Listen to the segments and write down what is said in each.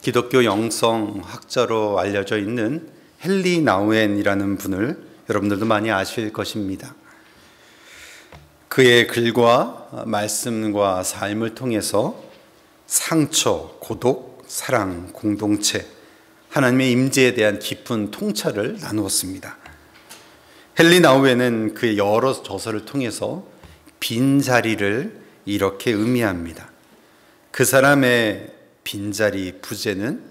기독교 영성학자로 알려져 있는 헨리 나우엔이라는 분을 여러분들도 많이 아실 것입니다. 그의 글과 말씀과 삶을 통해서 상처, 고독, 사랑, 공동체, 하나님의 임재에 대한 깊은 통찰을 나누었습니다. 헨리 나우엔은 그의 여러 저서를 통해서 빈자리를 이렇게 의미합니다. 그 사람의 빈자리, 부재는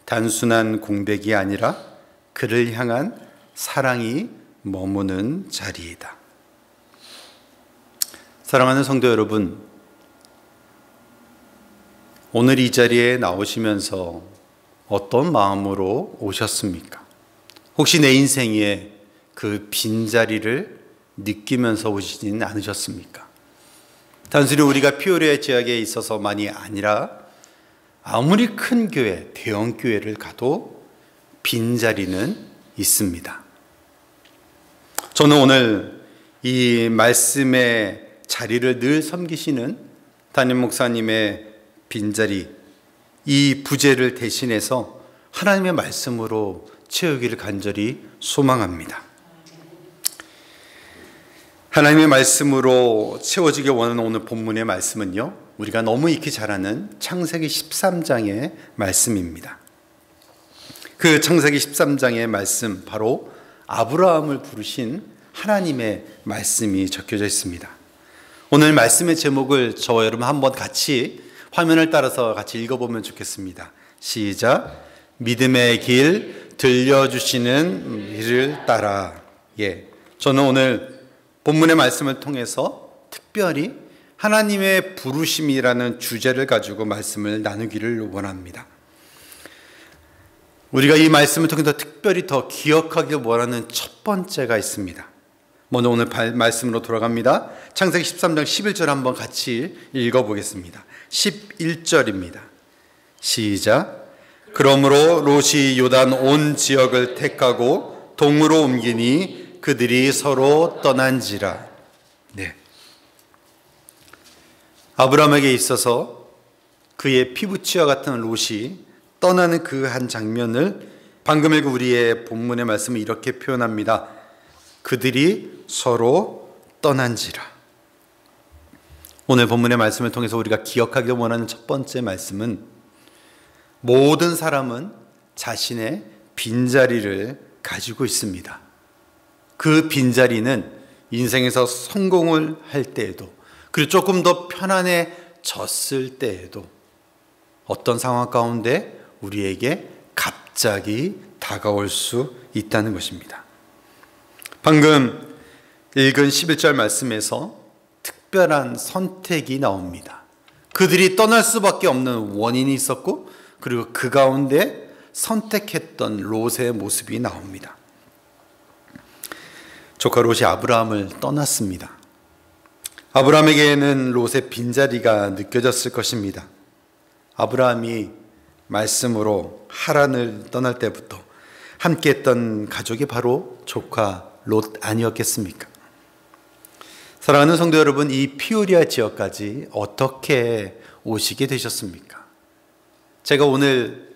단순한 공백이 아니라 그를 향한 사랑이 머무는 자리이다. 사랑하는 성도 여러분, 오늘 이 자리에 나오시면서 어떤 마음으로 오셨습니까? 혹시 내 인생에 그 빈자리를 느끼면서 오시지는 않으셨습니까? 단순히 우리가 피오리아 지역에 있어서만이 아니라 아무리 큰 교회, 대형 교회를 가도 빈자리는 있습니다. 저는 오늘 이 말씀의 자리를 늘 섬기시는 담임 목사님의 빈자리, 이 부재를 대신해서 하나님의 말씀으로 채우기를 간절히 소망합니다. 하나님의 말씀으로 채워지길 원하는 오늘 본문의 말씀은요, 우리가 너무 익히 잘 아는 창세기 13장의 말씀입니다. 그 창세기 13장의 말씀, 바로 아브라함을 부르신 하나님의 말씀이 적혀져 있습니다. 오늘 말씀의 제목을 저와 여러분 한번 같이 화면을 따라서 같이 읽어보면 좋겠습니다. 시작. 믿음의 길 들려주시는 이를 따라. 저는 오늘 본문의 말씀을 통해서 특별히 하나님의 부르심이라는 주제를 가지고 말씀을 나누기를 원합니다. 우리가 이 말씀을 통해서 특별히 더 기억하길 원하는 첫 번째가 있습니다. 먼저 오늘 말씀으로 돌아갑니다. 창세기 13장 11절 한번 같이 읽어보겠습니다. 11절입니다. 시작. 그러므로 롯이 요단 온 지역을 택하고 동으로 옮기니 그들이 서로 떠난지라. 아브라함에게 있어서 그의 피부치와 같은 롯이 떠나는 그 한 장면을 방금 읽은 우리의 본문의 말씀은 이렇게 표현합니다. 그들이 서로 떠난지라. 오늘 본문의 말씀을 통해서 우리가 기억하길 원하는 첫 번째 말씀은 모든 사람은 자신의 빈자리를 가지고 있습니다. 그 빈자리는 인생에서 성공을 할 때에도, 그리고 조금 더 편안해졌을 때에도 어떤 상황 가운데 우리에게 갑자기 다가올 수 있다는 것입니다. 방금 읽은 11절 말씀에서 특별한 선택이 나옵니다. 그들이 떠날 수밖에 없는 원인이 있었고, 그리고 그 가운데 선택했던 롯의 모습이 나옵니다. 조카 롯이 아브라함을 떠났습니다. 아브라함에게는 롯의 빈자리가 느껴졌을 것입니다. 아브라함이 말씀으로 하란을 떠날 때부터 함께했던 가족이 바로 조카 롯 아니었겠습니까? 사랑하는 성도 여러분, 이 피오리아 지역까지 어떻게 오시게 되셨습니까? 제가 오늘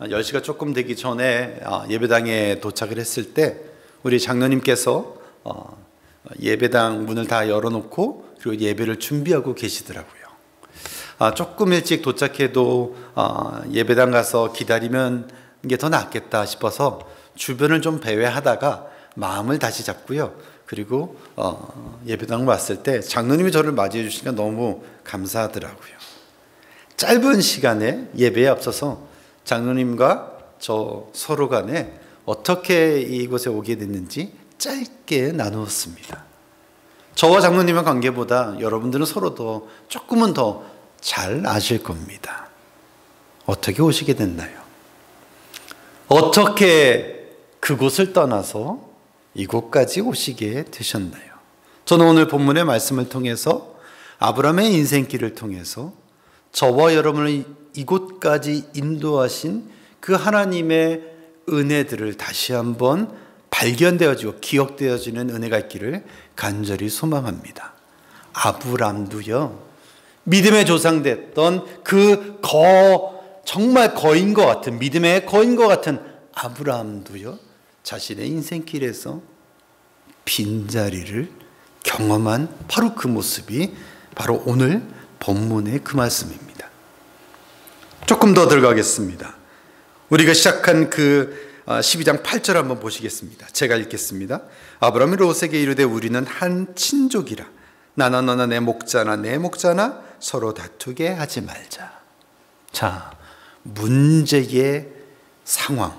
10시가 조금 되기 전에 예배당에 도착을 했을 때 우리 장로님께서 예배당 문을 다 열어놓고 그리고 예배를 준비하고 계시더라고요. 조금 일찍 도착해도 예배당 가서 기다리면 게 더 낫겠다 싶어서 주변을 좀 배회하다가 마음을 다시 잡고요. 그리고 예배당 왔을 때 장로님이 저를 맞이해 주시니까 너무 감사하더라고요. 짧은 시간에 예배에 앞서서 장로님과 저 서로 간에 어떻게 이곳에 오게 됐는지 짧게 나누었습니다. 저와 장로님의 관계보다 여러분들은 서로 더 조금은 더 잘 아실 겁니다. 어떻게 오시게 됐나요? 어떻게 그곳을 떠나서 이곳까지 오시게 되셨나요? 저는 오늘 본문의 말씀을 통해서 아브라함의 인생길을 통해서 저와 여러분을 이곳까지 인도하신 그 하나님의 은혜들을 다시 한번 발견되어지고 기억되어지는 은혜가 있기를 간절히 소망합니다. 아브람도요, 믿음의 조상 됐던 그 정말 거인 것 같은, 믿음의 거인 것 같은 아브라함도요, 자신의 인생길에서 빈자리를 경험한 바로 그 모습이 바로 오늘 본문의 그 말씀입니다. 조금 더 들어가겠습니다. 우리가 시작한 그 12장 8절 한번 보시겠습니다. 제가 읽겠습니다. 아브라함이 롯에게 이르되 우리는 한 친족이라 나나 너나 내 목자나 내 목자나 서로 다투게 하지 말자. 자, 문제의 상황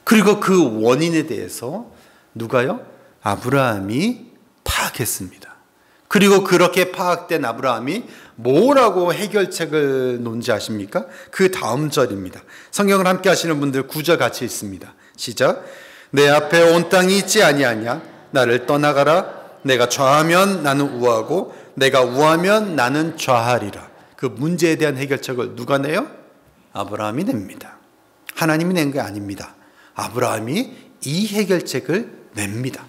그리고 그 원인에 대해서 누가요? 아브라함이 파악했습니다. 그리고 그렇게 파악된 아브라함이 뭐라고 해결책을 논지 아십니까? 그 다음 절입니다. 성경을 함께 하시는 분들 9절 같이 읽습니다. 시작. 내 앞에 온 땅이 있지 아니하냐? 나를 떠나가라. 내가 좌하면 나는 우하고 내가 우하면 나는 좌하리라. 그 문제에 대한 해결책을 누가 내요? 아브라함이 냅니다. 하나님이 낸 게 아닙니다. 아브라함이 이 해결책을 냅니다.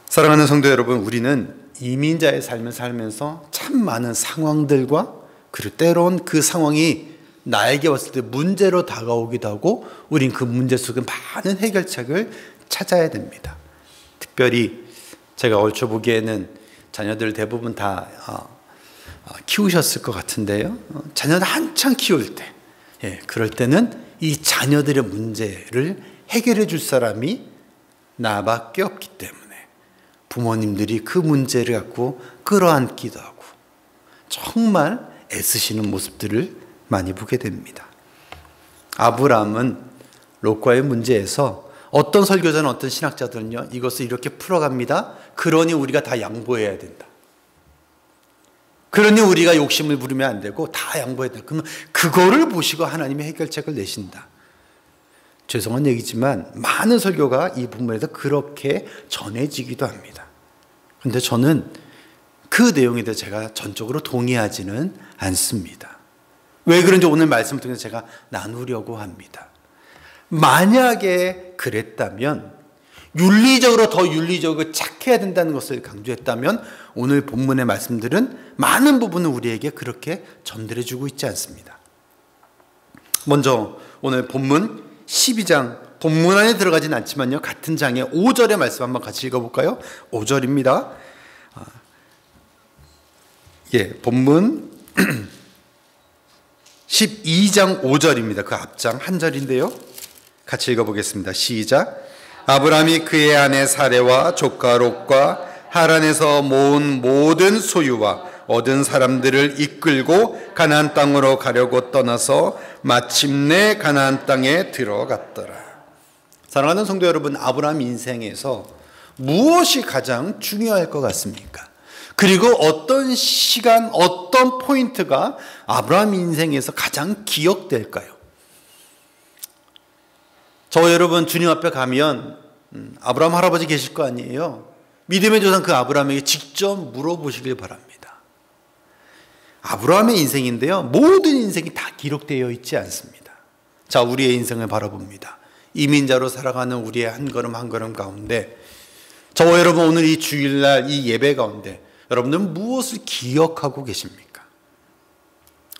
사랑하는 성도 여러분, 우리는 이민자의 삶을 살면서 참 많은 상황들과 그리고 때론 그 상황이 나에게 왔을 때 문제로 다가오기도 하고 우린 그 문제 속에 많은 해결책을 찾아야 됩니다. 특별히 제가 얼추 보기에는 자녀들 대부분 다 키우셨을 것 같은데요. 자녀를 한창 키울 때, 그럴 때는 이 자녀들의 문제를 해결해 줄 사람이 나밖에 없기 때문에 부모님들이 그 문제를 갖고 끌어안기도 하고 정말 애쓰시는 모습들을 많이 보게 됩니다. 아브라함은 롯과의 문제에서 어떤 설교자는 어떤 신학자들은요, 이것을 이렇게 풀어갑니다. 그러니 우리가 다 양보해야 된다. 그러니 우리가 욕심을 부리면 안 되고 다 양보해야 된다. 그러면 그거를 보시고 하나님의 해결책을 내신다. 죄송한 얘기지만 많은 설교가 이 부분에서 그렇게 전해지기도 합니다. 그런데 저는 그 내용에 대해서 제가 전적으로 동의하지는 않습니다. 왜 그런지 오늘 말씀을 통해서 제가 나누려고 합니다. 만약에 그랬다면, 윤리적으로 더 윤리적으로 착해야 된다는 것을 강조했다면 오늘 본문의 말씀들은 많은 부분을 우리에게 그렇게 전달해주고 있지 않습니다. 먼저 오늘 본문 12장 본문 안에 들어가진 않지만요, 같은 장의 5절의 말씀 한번 같이 읽어볼까요? 5절입니다. 본문 12장 5절입니다. 그 앞장 한 절인데요, 같이 읽어보겠습니다. 시작. 아브라함이 그의 아내 사레와 조카 롯과 하란에서 모은 모든 소유와 얻은 사람들을 이끌고 가나안 땅으로 가려고 떠나서 마침내 가나안 땅에 들어갔더라. 사랑하는 성도 여러분, 아브라함 인생에서 무엇이 가장 중요할 것 같습니까? 그리고 어떤 시간, 어떤 포인트가 아브라함 인생에서 가장 기억될까요? 저 여러분 주님 앞에 가면 아브라함 할아버지 계실 거 아니에요? 믿음의 조상 그 아브라함에게 직접 물어보시길 바랍니다. 아브라함의 인생인데요, 모든 인생이 다 기록되어 있지 않습니다. 자, 우리의 인생을 바라봅니다. 이민자로 살아가는 우리의 한 걸음 한 걸음 가운데 저와 여러분 오늘 이 주일날 이 예배 가운데 여러분들은 무엇을 기억하고 계십니까?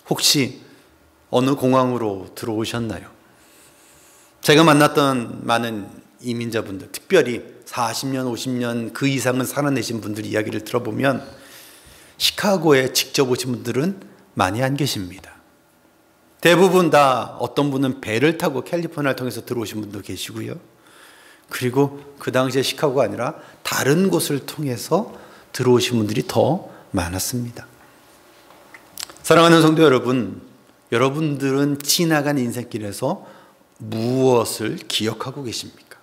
혹시 어느 공항으로 들어오셨나요? 제가 만났던 많은 이민자분들, 특별히 40년, 50년 그 이상은 살아내신 분들 이야기를 들어보면 시카고에 직접 오신 분들은 많이 안 계십니다. 대부분 다 어떤 분은 배를 타고 캘리포니아를 통해서 들어오신 분도 계시고요. 그리고 그 당시에 시카고가 아니라 다른 곳을 통해서 들어오신 분들이 더 많았습니다. 사랑하는 성도 여러분, 여러분들은 지나간 인생길에서 무엇을 기억하고 계십니까?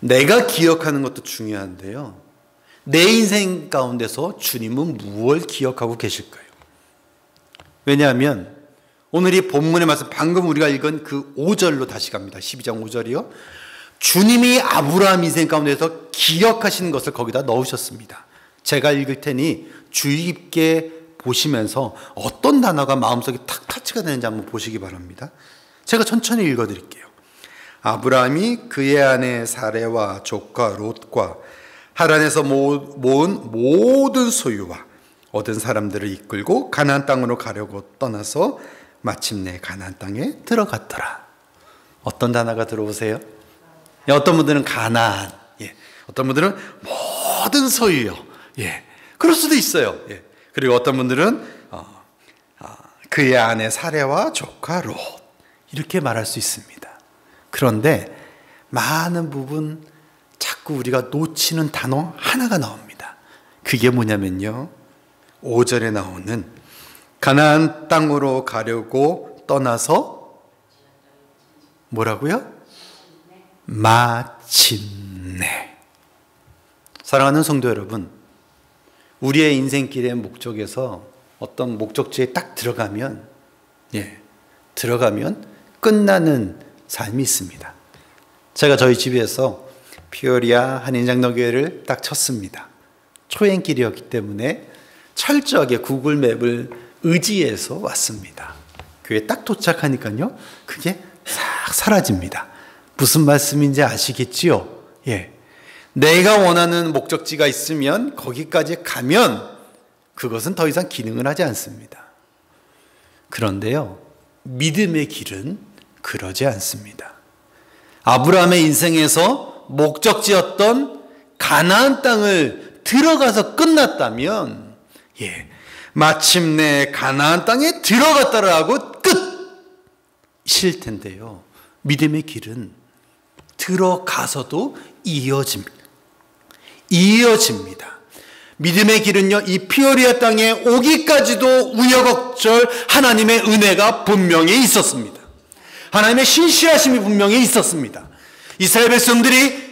내가 기억하는 것도 중요한데요, 내 인생 가운데서 주님은 무엇을 기억하고 계실까요? 왜냐하면 오늘 이 본문의 말씀, 방금 우리가 읽은 그 5절로 다시 갑니다. 12장 5절이요. 주님이 아브라함 인생 가운데서 기억하시는 것을 거기다 넣으셨습니다. 제가 읽을 테니 주의 깊게 보시면서 어떤 단어가 마음속에 탁 터치가 되는지 한번 보시기 바랍니다. 제가 천천히 읽어드릴게요. 아브라함이 그의 아내 사레와 조카 롯과 하란에서 모은 모든 소유와 얻은 사람들을 이끌고 가나안 땅으로 가려고 떠나서 마침내 가나안 땅에 들어갔더라. 어떤 단어가 들어오세요? 어떤 분들은 가나안, 어떤 분들은 모든 소유요. 그럴 수도 있어요. 그리고 어떤 분들은 그의 아내 사레와 조카 롯, 이렇게 말할 수 있습니다. 그런데 많은 부분 자꾸 우리가 놓치는 단어 하나가 나옵니다. 그게 뭐냐면요, 5절에 나오는 가나안 땅으로 가려고 떠나서 뭐라고요? 마침내. 사랑하는 성도 여러분, 우리의 인생길의 목적에서 어떤 목적지에 딱 들어가면 끝나는 삶이 있습니다. 제가 저희 집에서 피오리아 한인장로교회를 딱 쳤습니다. 초행길이었기 때문에 철저하게 구글 맵을 의지해서 왔습니다. 교회 딱 도착하니까요, 그게 싹 사라집니다. 무슨 말씀인지 아시겠지요? 내가 원하는 목적지가 있으면 거기까지 가면 그것은 더 이상 기능을 하지 않습니다. 그런데요, 믿음의 길은 그러지 않습니다. 아브라함의 인생에서 목적지였던 가나안 땅을 들어가서 끝났다면, 마침내 가나안 땅에 들어갔다라고 끝일 텐데요, 믿음의 길은 들어가서도 이어집니다. 믿음의 길은요, 이 피오리아 땅에 오기까지도 우여곡절 하나님의 은혜가 분명히 있었습니다. 하나님의 신실하심이 분명히 있었습니다. 이스라엘 백성들이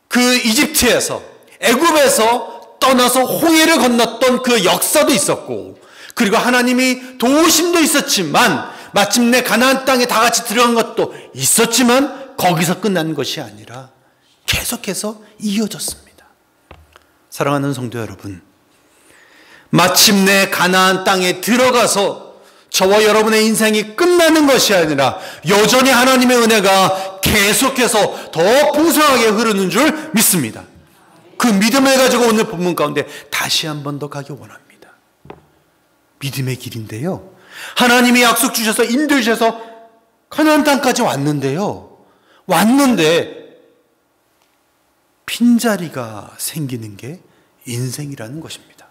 그 이집트에서, 애굽에서 떠나서 홍해를 건넜던 그 역사도 있었고, 그리고 하나님이 도우심도 있었지만 마침내 가나안 땅에 다 같이 들어간 것도 있었지만 거기서 끝난 것이 아니라 계속해서 이어졌습니다. 사랑하는 성도 여러분, 마침내 가나안 땅에 들어가서 저와 여러분의 인생이 끝나는 것이 아니라 여전히 하나님의 은혜가 계속해서 더 풍성하게 흐르는 줄 믿습니다. 그 믿음을 가지고 오늘 본문 가운데 다시 한 번 더 가기 원합니다. 믿음의 길인데요, 하나님이 약속 주셔서 인도해 주셔서 가나안 땅까지 왔는데 빈자리가 생기는 게 인생이라는 것입니다.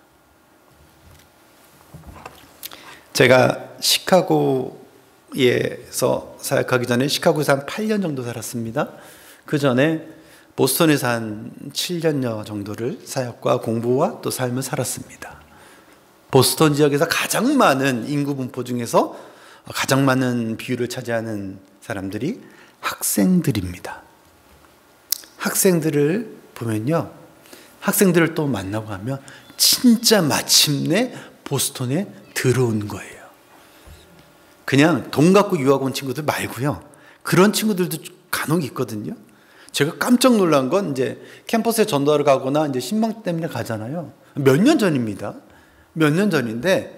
제가 시카고에서 사역하기 전에 시카고에서 한 8년 정도 살았습니다. 그 전에 보스턴에서 한 7년여 정도를 사역과 공부와 또 삶을 살았습니다. 보스턴 지역에서 가장 많은 인구 분포 중에서 가장 많은 비율을 차지하는 사람들이 학생들입니다. 학생들을 보면요, 학생들을 또 만나고 하면 진짜 마침내 보스턴에 들어온 거예요. 그냥 돈 갖고 유학 온 친구들 말고요, 그런 친구들도 간혹 있거든요. 제가 깜짝 놀란 건 이제 캠퍼스에 전도하러 가거나 이제 신방 때문에 가잖아요. 몇 년 전입니다. 몇 년 전인데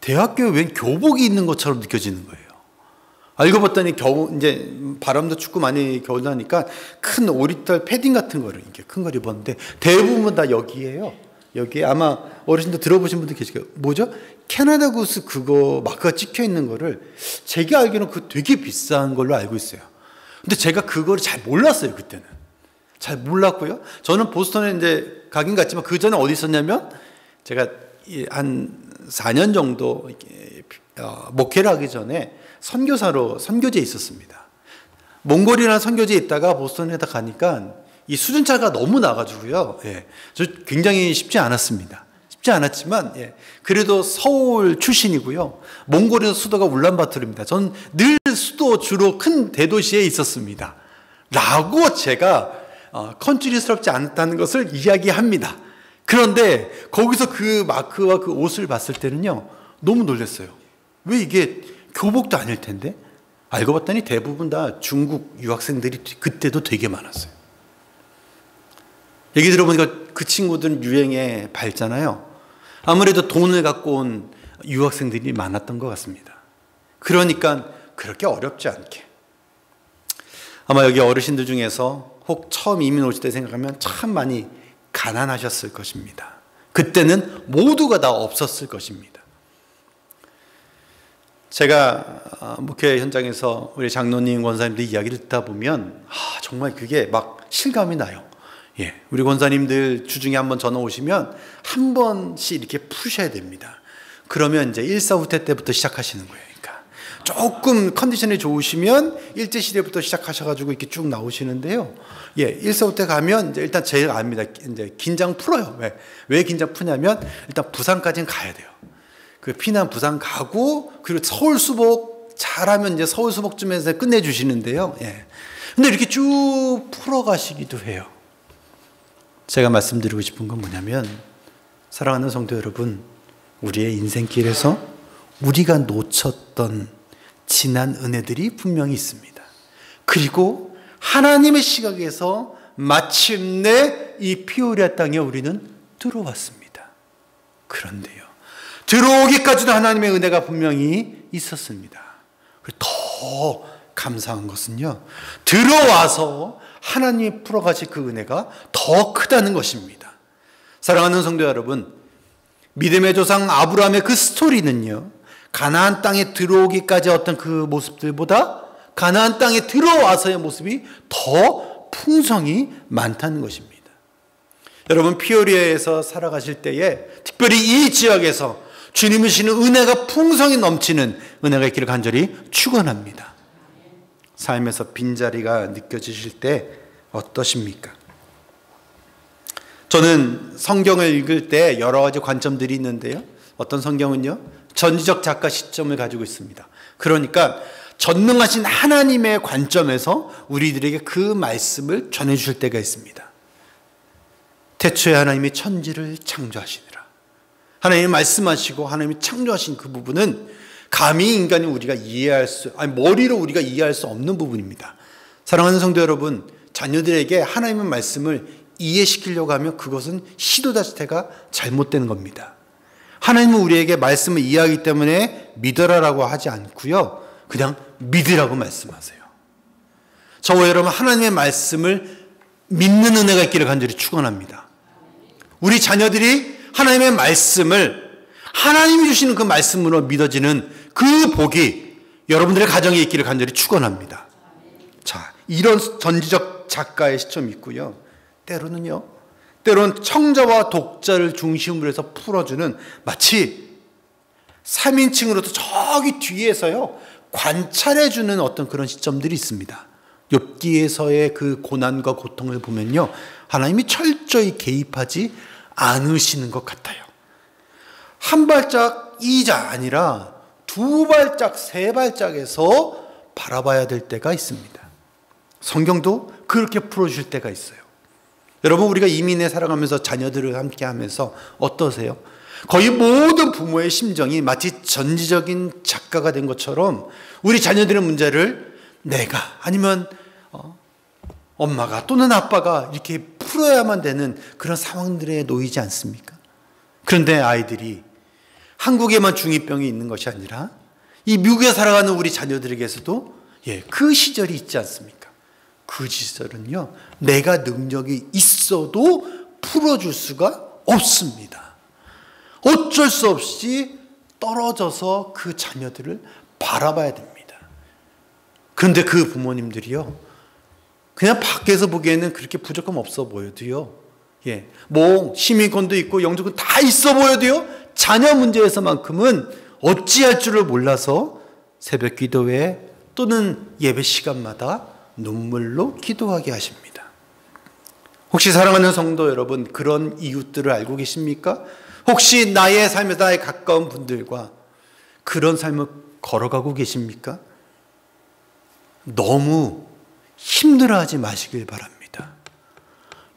대학교에 웬 교복이 있는 것처럼 느껴지는 거예요. 알고 봤더니 이제 바람도 춥고 많이 겨울 나니까 큰 오리털 패딩 같은 거를 이렇게 큰 걸 입었는데 대부분 다 여기에요. 여기에 아마 어르신들 들어보신 분들 계실 거예요. 뭐죠? 캐나다 구스 그거 마크가 찍혀 있는 거를 제가 알기로는 그 되게 비싼 걸로 알고 있어요. 근데 제가 그거를 잘 몰랐어요. 그때는 잘 몰랐고요. 저는 보스턴에 이제 가긴 갔지만 그 전에 어디 있었냐면 제가 한 4년 정도 목회를 하기 전에 선교사로 선교지에 있었습니다. 몽골이라는 선교지에 있다가 보스턴에다 가니까 이 수준차가 너무 나가지고요. 저 굉장히 쉽지 않았습니다. 쉽지 않았지만 그래도 서울 출신이고요. 몽골에서 수도가 울란바토르입니다. 전 늘 수도 주로 큰 대도시에 있었습니다. 라고 제가 컨트리스럽지 않다는 것을 이야기합니다. 그런데 거기서 그 마크와 그 옷을 봤을 때는요, 너무 놀랐어요. 왜 이게 교복도 아닐 텐데? 알고 봤더니 대부분 다 중국 유학생들이 그때도 되게 많았어요. 얘기 들어보니까 그 친구들은 유행에 밝잖아요. 아무래도 돈을 갖고 온 유학생들이 많았던 것 같습니다. 그러니까 그렇게 어렵지 않게. 아마 여기 어르신들 중에서 혹 처음 이민 오실 때 생각하면 참 많이 가난하셨을 것입니다. 그때는 모두가 다 없었을 것입니다. 제가 목회 현장에서 우리 장로님, 권사님들 이야기를 듣다 보면 정말 그게 막 실감이 나요. 예, 우리 권사님들 주중에 한번 전화 오시면 한 번씩 이렇게 푸셔야 됩니다. 그러면 이제 1사후퇴 때부터 시작하시는 거예요. 그러니까 조금 컨디션이 좋으시면 일제시대부터 시작하셔가지고 이렇게 쭉 나오시는데요. 예, 1사후퇴 가면 이제 일단 제가 압니다. 이제 긴장 풀어요. 왜 긴장 푸냐면 일단 부산까지는 가야 돼요. 그 피난 부산 가고 그리고 서울 수복 잘하면 이제 서울 수복쯤에서 끝내주시는데요. 예. 근데 이렇게 쭉 풀어가시기도 해요. 제가 말씀드리고 싶은 건 뭐냐면 사랑하는 성도 여러분, 우리의 인생길에서 우리가 놓쳤던 지난 은혜들이 분명히 있습니다. 그리고 하나님의 시각에서 마침내 이 피오리아 땅에 우리는 들어왔습니다. 그런데요, 들어오기까지도 하나님의 은혜가 분명히 있었습니다. 그리고 더 감사한 것은요, 들어와서 하나님이 풀어가실 그 은혜가 더 크다는 것입니다. 사랑하는 성도 여러분, 믿음의 조상 아브라함의 그 스토리는요, 가나안 땅에 들어오기까지 어떤 그 모습들보다 가나안 땅에 들어와서의 모습이 더 풍성이 많다는 것입니다. 여러분, 피오리아에서 살아가실 때에 특별히 이 지역에서 주님을 주시는 은혜가 풍성히 넘치는 은혜가 있기를 간절히 축원합니다. 삶에서 빈자리가 느껴지실 때 어떠십니까? 저는 성경을 읽을 때 여러 가지 관점들이 있는데요. 어떤 성경은요, 전지적 작가 시점을 가지고 있습니다. 그러니까 전능하신 하나님의 관점에서 우리들에게 그 말씀을 전해주실 때가 있습니다. 태초에 하나님이 천지를 창조하시니라. 하나님이 말씀하시고 하나님이 창조하신 그 부분은 감히 인간이 우리가 머리로 우리가 이해할 수 없는 부분입니다. 사랑하는 성도 여러분, 자녀들에게 하나님의 말씀을 이해시키려고 하면 그것은 시도 자체가 잘못되는 겁니다. 하나님은 우리에게 말씀을 이해하기 때문에 믿어라라고 하지 않고요, 그냥 믿으라고 말씀하세요. 저와 여러분, 하나님의 말씀을 믿는 은혜가 있기를 간절히 축원합니다. 우리 자녀들이 하나님의 말씀을 하나님이 주시는 그 말씀으로 믿어지는 그 복이 여러분들의 가정에 있기를 간절히 축원합니다. 자, 이런 전지적 작가의 시점이 있고요. 때로는 청자와 독자를 중심으로 해서 풀어주는, 마치 3인칭으로도 저기 뒤에서요 관찰해주는 어떤 그런 시점들이 있습니다. 욥기에서의 그 고난과 고통을 보면요, 하나님이 철저히 개입하지 않으시는 것 같아요. 한 발짝이자 아니라 두 발짝, 세 발짝에서 바라봐야 될 때가 있습니다. 성경도 그렇게 풀어줄 때가 있어요. 여러분, 우리가 이민에 살아가면서 자녀들을 함께 하면서 어떠세요? 거의 모든 부모의 심정이 마치 전지적인 작가가 된 것처럼 우리 자녀들의 문제를 내가 아니면 엄마가 또는 아빠가 이렇게 풀어야만 되는 그런 상황들에 놓이지 않습니까? 그런데 아이들이 한국에만 중2병이 있는 것이 아니라 이 미국에 살아가는 우리 자녀들에게서도 그 시절이 있지 않습니까? 그 시절은요, 내가 능력이 있어도 풀어줄 수가 없습니다. 어쩔 수 없이 떨어져서 그 자녀들을 바라봐야 됩니다. 그런데 그 부모님들이요, 그냥 밖에서 보기에는 그렇게 부족함 없어 보여도요, 뭐 시민권도 있고 영주권 다 있어 보여도요, 자녀 문제에서만큼은 어찌할 줄을 몰라서 새벽 기도회 또는 예배 시간마다 눈물로 기도하게 하십니다. 혹시 사랑하는 성도 여러분, 그런 이웃들을 알고 계십니까? 혹시 나의 삶에서 나의 가까운 분들과 그런 삶을 걸어가고 계십니까? 너무 힘들어하지 마시길 바랍니다.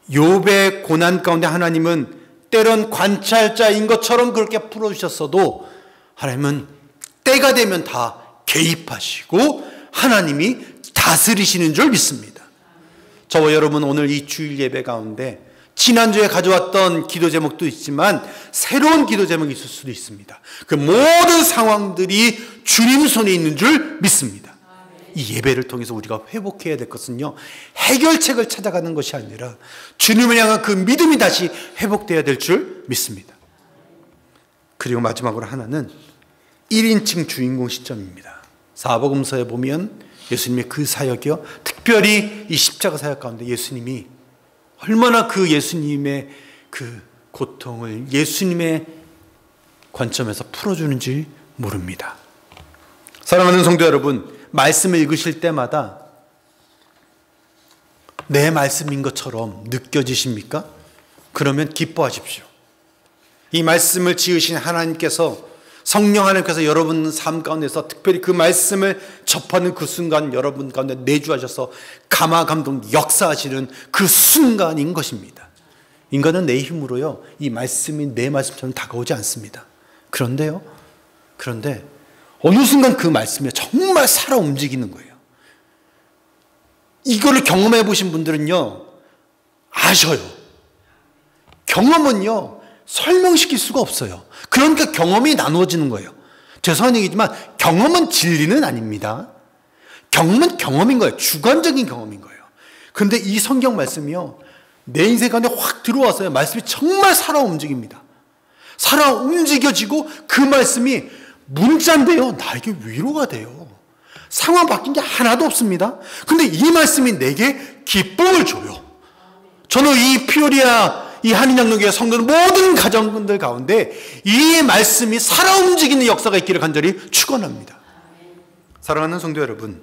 욥의 고난 가운데 하나님은 때론 관찰자인 것처럼 그렇게 풀어주셨어도 하나님은 때가 되면 다 개입하시고 하나님이 다스리시는 줄 믿습니다. 저와 여러분, 오늘 이 주일 예배 가운데 지난주에 가져왔던 기도 제목도 있지만 새로운 기도 제목이 있을 수도 있습니다. 그 모든 상황들이 주님 손에 있는 줄 믿습니다. 이 예배를 통해서 우리가 회복해야 될 것은요, 해결책을 찾아가는 것이 아니라 주님을 향한 그 믿음이 다시 회복돼야 될 줄 믿습니다. 그리고 마지막으로 하나는 1인칭 주인공 시점입니다. 사복음서에 보면 예수님의 그 사역이요, 특별히 이 십자가 사역 가운데 예수님이 얼마나 그 예수님의 그 고통을 예수님의 관점에서 풀어주는지 모릅니다. 사랑하는 성도 여러분, 말씀을 읽으실 때마다 내 말씀인 것처럼 느껴지십니까? 그러면 기뻐하십시오. 이 말씀을 지으신 하나님께서, 성령 하나님께서 여러분 삶 가운데서 특별히 그 말씀을 접하는 그 순간 여러분 가운데 내주하셔서 감화감동 역사하시는 그 순간인 것입니다. 인간은 내 힘으로요, 이 말씀이 내 말씀처럼 다가오지 않습니다. 그런데 어느 순간 그 말씀이 정말 살아 움직이는 거예요. 이거를 경험해 보신 분들은요, 아셔요. 경험은요, 설명시킬 수가 없어요. 그러니까 경험이 나누어지는 거예요. 죄송한 얘기지만 경험은 진리는 아닙니다. 경험은 경험인 거예요. 주관적인 경험인 거예요. 그런데 이 성경 말씀이요, 내 인생 가운데 확 들어와서요, 말씀이 정말 살아 움직입니다. 살아 움직여지고 그 말씀이 문자인데요, 나에게 위로가 돼요. 상황 바뀐 게 하나도 없습니다. 근데 이 말씀이 내게 기쁨을 줘요. 저는 이 피오리아, 이 한인장로교회 성도는 모든 가정분들 가운데 이 말씀이 살아 움직이는 역사가 있기를 간절히 축원합니다. 사랑하는 성도 여러분,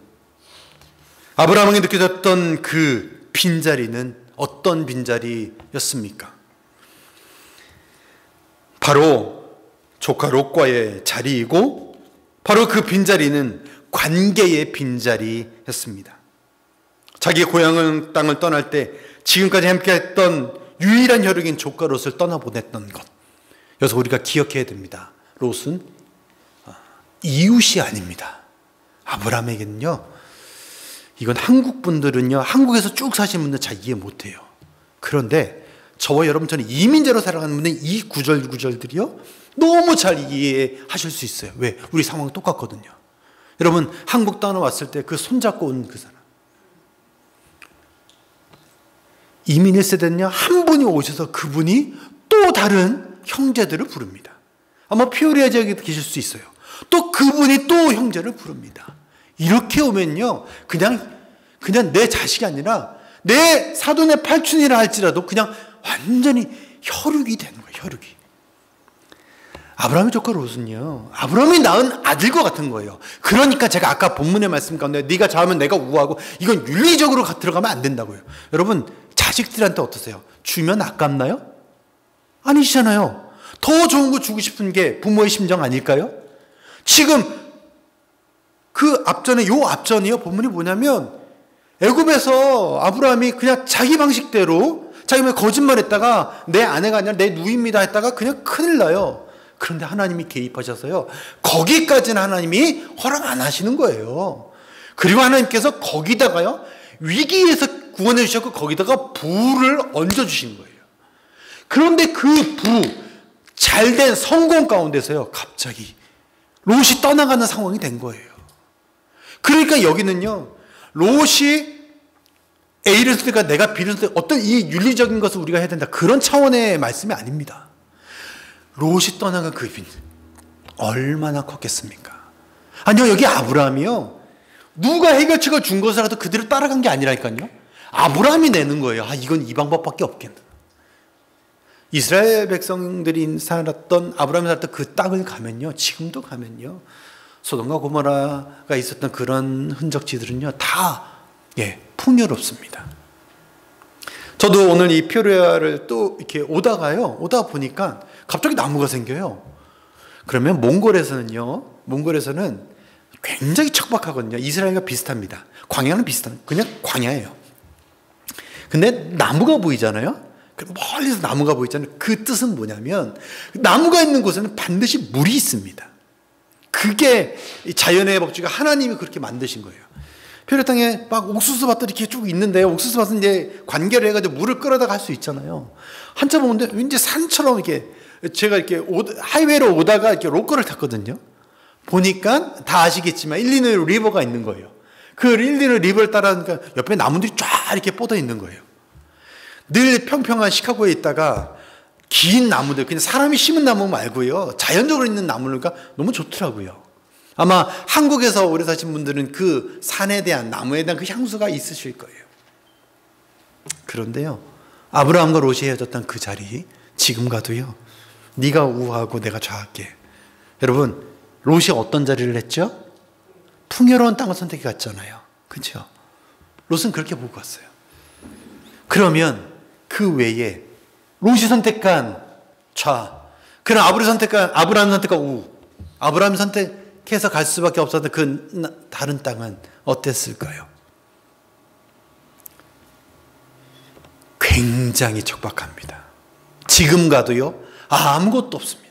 아브라함에게 느껴졌던 그 빈자리는 어떤 빈자리였습니까? 바로 조카 롯과의 자리이고, 바로 그 빈자리는 관계의 빈자리였습니다. 자기 고향 땅을 떠날 때 지금까지 함께했던 유일한 혈육인 조카 롯을 떠나보냈던 것, 그래서 우리가 기억해야 됩니다. 롯은 이웃이 아닙니다. 아브라함에게는요, 이건 한국 분들은요, 한국에서 쭉 사신 분들 잘 이해 못해요. 그런데 저와 여러분처럼 이민자로 살아가는 분들은 이 구절들이요, 너무 잘 이해하실 수 있어요. 왜? 우리 상황 똑같거든요. 여러분, 한국 떠나왔을 때 그 손잡고 온 그 사람, 이민 1세대는요, 한 분이 오셔서 그분이 또 다른 형제들을 부릅니다. 아마 피오리아 지역에도 계실 수 있어요. 또 그분이 또 형제를 부릅니다. 이렇게 오면요, 그냥 내 자식이 아니라 내 사돈의 팔촌이라 할지라도 그냥 완전히 혈육이 되는 거예요. 혈육이. 아브라함의 조카 롯은요, 아브라함이 낳은 아들과 같은 거예요. 그러니까 제가 아까 본문의 말씀 가운데 네가 자하면 내가 우하고, 이건 윤리적으로 들어가면 안 된다고요. 여러분, 자식들한테 어떠세요? 주면 아깝나요? 아니시잖아요. 더 좋은 거 주고 싶은 게 부모의 심정 아닐까요? 지금 그 앞전에, 요 앞전이요, 본문이 뭐냐면 애굽에서 아브라함이 그냥 자기 방식대로 자기가 거짓말했다가 내 아내가 아니라 내 누이입니다 했다가 그냥 큰일 나요. 그런데 하나님이 개입하셔서요, 거기까지는 하나님이 허락 안 하시는 거예요. 그리고 하나님께서 거기다가요, 위기에서 구원해 주셨고 거기다가 부를 얹어 주신 거예요. 그런데 그 부, 잘된 성공 가운데서요, 갑자기 롯이 떠나가는 상황이 된 거예요. 그러니까 여기는요, 롯이 A를 선택하고 내가 B를 선택하고 어떤 이 윤리적인 것을 우리가 해야 된다, 그런 차원의 말씀이 아닙니다. 롯이 떠나간 그 빈 얼마나 컸겠습니까? 아니요, 여기 아브라함이요, 누가 해결책을 준 것이라도 그대로 따라간 게 아니라니까요, 아브라함이 내는 거예요. 이건 이 방법밖에 없겠다. 이스라엘 백성들이 살았던, 아브라함이 살았던 그 땅을 가면요, 지금도 가면요, 소돔과 고모라가 있었던 그런 흔적지들은요, 다 풍요롭습니다. 저도 오늘 이 피오리아를 또 이렇게 오다 보니까 갑자기 나무가 생겨요. 그러면 몽골에서는 굉장히 척박하거든요. 이스라엘과 비슷합니다. 광야는 비슷한, 그냥 광야예요. 근데 나무가 보이잖아요. 멀리서 나무가 보이잖아요. 그 뜻은 뭐냐면, 나무가 있는 곳에는 반드시 물이 있습니다. 그게 자연의 법칙이, 하나님이 그렇게 만드신 거예요. 피오리아 땅에 막 옥수수밭들이 이렇게 쭉 있는데요, 옥수수밭은 이제 관계를 해가지고 물을 끌어다 갈 수 있잖아요. 한참 오는데 왠지 산처럼 이렇게, 제가 이렇게 하이웨이로 오다가 이렇게 로컬을 탔거든요. 보니까 다 아시겠지만 일리노이 리버가 있는 거예요. 그 릴리는 리버를 따라가니까 옆에 나무들이 쫙 이렇게 뻗어 있는 거예요. 늘 평평한 시카고에 있다가 긴 나무들, 그냥 사람이 심은 나무 말고요, 자연적으로 있는 나무가 너무 좋더라고요. 아마 한국에서 오래 사신 분들은 그 산에 대한, 나무에 대한 그 향수가 있으실 거예요. 그런데요, 아브라함과 롯이 헤어졌던 그 자리, 지금 가도요, 네가 우하고 내가 좌할게. 여러분, 롯이 어떤 자리를 했죠? 풍요로운 땅을 선택해 갔잖아요. 그렇죠? 롯은 그렇게 보고 갔어요. 그러면 그 외에 롯이 선택한 좌, 그럼 아브라함이 선택한 우, 아브라함이 선택해서 갈 수밖에 없었던 그 다른 땅은 어땠을까요? 굉장히 척박합니다. 지금 가도요, 아무것도 없습니다.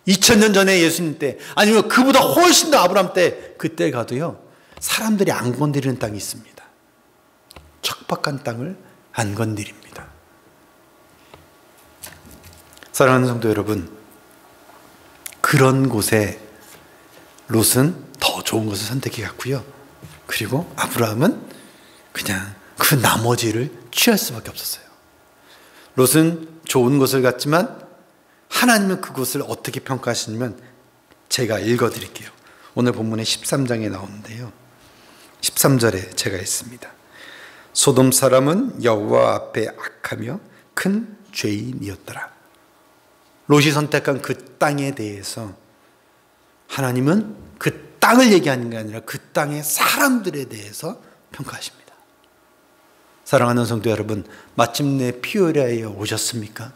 2000년 전에 예수님 때, 아니면 그보다 훨씬 더 아브라함 때, 그때 가도요, 사람들이 안 건드리는 땅이 있습니다. 척박한 땅을 안 건드립니다. 사랑하는 성도 여러분, 그런 곳에 롯은 더 좋은 것을 선택해 갔고요. 그리고 아브라함은 그냥 그 나머지를 취할 수밖에 없었어요. 롯은 좋은 곳을 갔지만 하나님은 그곳을 어떻게 평가하시냐면, 제가 읽어드릴게요. 오늘 본문의 13장에 나오는데요, 13절에 제가 있습니다. 소돔 사람은 여호와 앞에 악하며 큰 죄인이었더라. 롯이 선택한 그 땅에 대해서 하나님은 그 땅을 얘기하는 게 아니라 그 땅의 사람들에 대해서 평가하십니다. 사랑하는 성도 여러분, 마침내 피오리아에 오셨습니까?